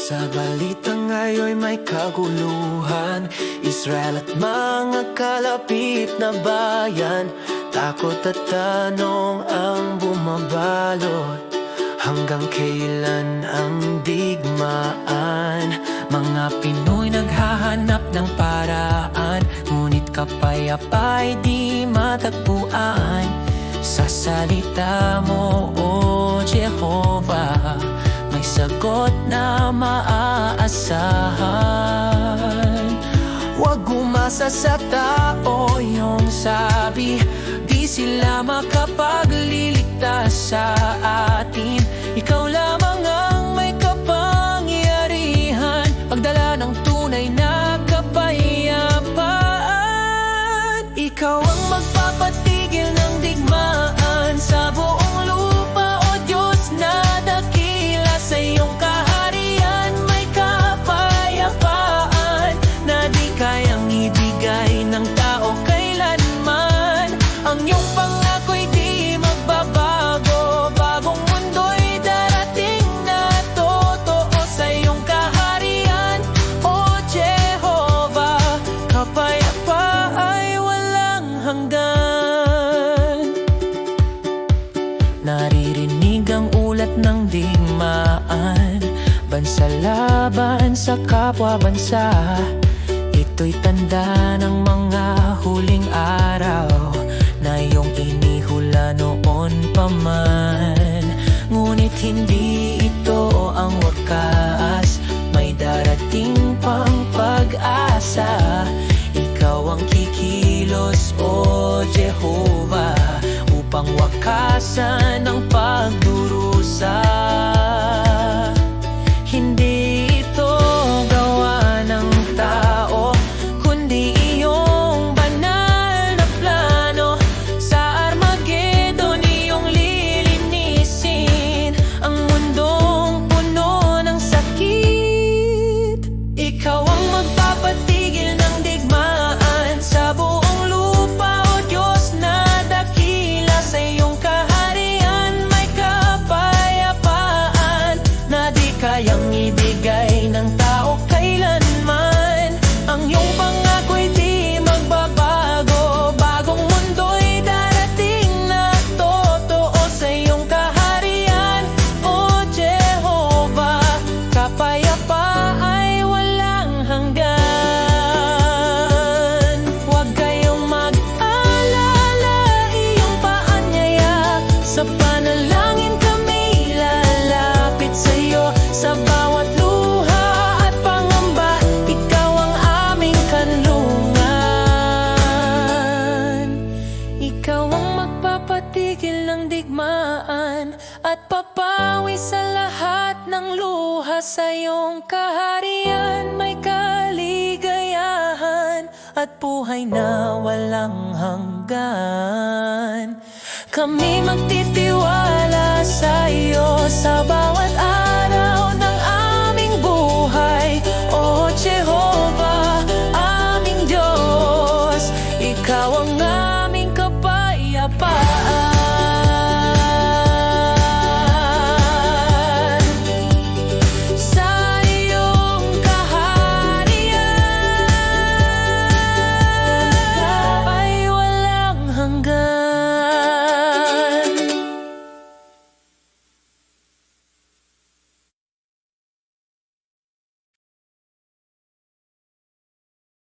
Sa balita ngayon may kaguluhan, Israel at mga kalapit na bayan. Takot at tanong ang bumabalot, hanggang kailan ang digmaan? Mga Pinoy naghahanap ng paraan, ngunit kapayapa'y di matagpuan. Sa salita mo, O Jehovah, may sagot na maaasahan. Huwag umasa sa tao, iyong sabi, di sila makapagliligtas sa atin. Ikaw lamang ang may kapangyarihan, pagdala ng tunay na kapayapaan. Ikaw ang magpapatigil ng digmaan sa buong lupa, O Diyos na dakila. Sa iyong kaharian may kapayapaan na di kayang ibigay ng tao kailanman. Ang iyong pangako'y di magbabago, bagong mundo'y darating na totoo. Sa iyong kaharian, O Jehovah, kapayapa'y walang hanggan. Naririnig ang ulat ng digmaan, bansa laban sa kapwa bansa. Ito'y tanda ng mga huling araw na iyong inihula noon pa man. Ngunit hindi ito ang wakas, may darating pang pag-asa. Ikaw ang kikilos, O Jehovah, upang wakasan ang pagdurusa. Hindi ito gawa ng tao, kundi iyong banal na plano. Sa Armageddon iyong lilinisin ang mundong puno ng sakit. Ikaw ang magpapatigil ng digmaan sa buong lupa, O Diyos na dakila. Sa iyong kaharian may kapayapaan na di kayang ibigay ng tao kailanman. Ang iyong pangako'y di magbabago, bagong mundo'y darating na totoo. Sa iyong kaharian, O Jehovah, kapayapa'y walang hanggan. Huwag kayong mag-alala, iyong paanyaya, sa panalangin kami lalapit sa iyo. Sa bawat luha at pangamba, ikaw ang aming kanlungan. Ikaw ang magpapatigil ng digmaan at papawi sa lahat ng luha. Sa iyong kaharian may kaligayahan at buhay na walang hanggan. Kami magtitiwala